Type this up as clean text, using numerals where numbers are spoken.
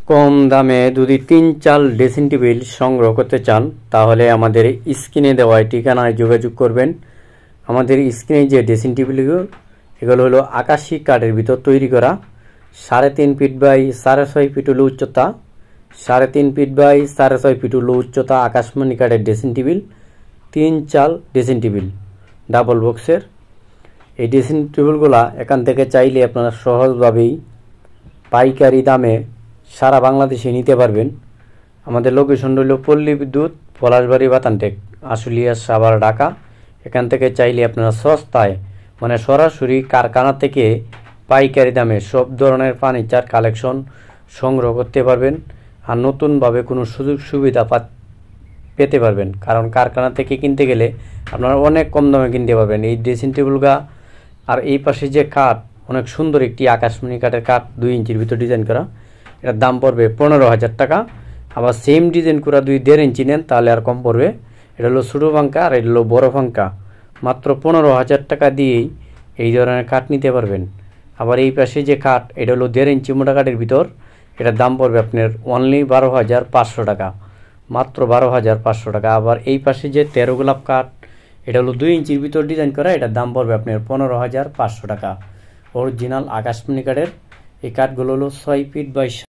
কম দামে যদি 3-4 dressing table সংগ্রহ করতে চান তাহলে আমাদের স্ক্রিনে দেওয়া ঠিকানায় যোগাযোগ করবেন। আমাদের স্ক্রিনে যে ড্রেসিং টেবিলগুলো এগুলো হলো আকাশি কাঠের ভিতর তৈরি করা, 3.5 ফিট বাই 6.5 ফিট হলো উচ্চতা, 3.5 ফিট বাই 6.5 ফিট হলো উচ্চতা আকাশমণি কাঠের dressing table, 3-4 dressing table double বক্সের। এই ড্রেসিং টেবিলগুলো এখান থেকে চাইলে আপনারা সহজভাবেই পাইকারি দামে সারা বাংলাদেশে নিতে পারবেন। আমাদের লোকেশন হলো পল্লী বিদ্যুৎ, পলাশবাড়ি, বাতানটেক, আশুলিয়া, সাভার, ঢাকা। এখান থেকে চাইলে আপনারা সস্তায় মানে সরাসরি কারখানা থেকে পাইকারি দামে সব ধরনের ফার্নিচার কালেকশন সংগ্রহ করতে পারবেন। আর নতুনভাবে কোনো সুযোগ সুবিধা পেতে পারবেন, কারণ কারখানা থেকে কিনতে গেলে আপনারা অনেক কম দামে কিনতে পারবেন এই ড্রেসিং টেবিলগুলো। আর এই পাশে যে কাঠ, অনেক সুন্দর একটি আকাশমণি কাঠের কাঠ, 2 ইঞ্চির ভিতর ডিজাইন করা, এটার দাম পড়বে 15,000 টাকা। আবার সেম ডিজাইন করা 2.5 ইঞ্চি নেন তাহলে আর কম পড়বে। এটা হলো ছোটো পাঙ্কা আর এটা হলো বড় পাঙ্কা। মাত্র 15,000 টাকা দিয়েই এই ধরনের কাঠ নিতে পারবেন। আবার এই পাশে যে কাঠ, এটা হলো 1.5 ইঞ্চি মোটা কাঠের ভিতর, এটার দাম পড়বে আপনার অনলি 12,500 টাকা, মাত্র 12,500 টাকা। আবার এই পাশে যে 13 গোলাপ কাঠ, এটা হলো 2 ইঞ্চির ভিতর ডিজাইন করা, এটার দাম পড়বে আপনার 15,500 টাকা। অরিজিনাল আকাশমণি কাঠের এই কাঠগুলো হলো 6 ফিট বাই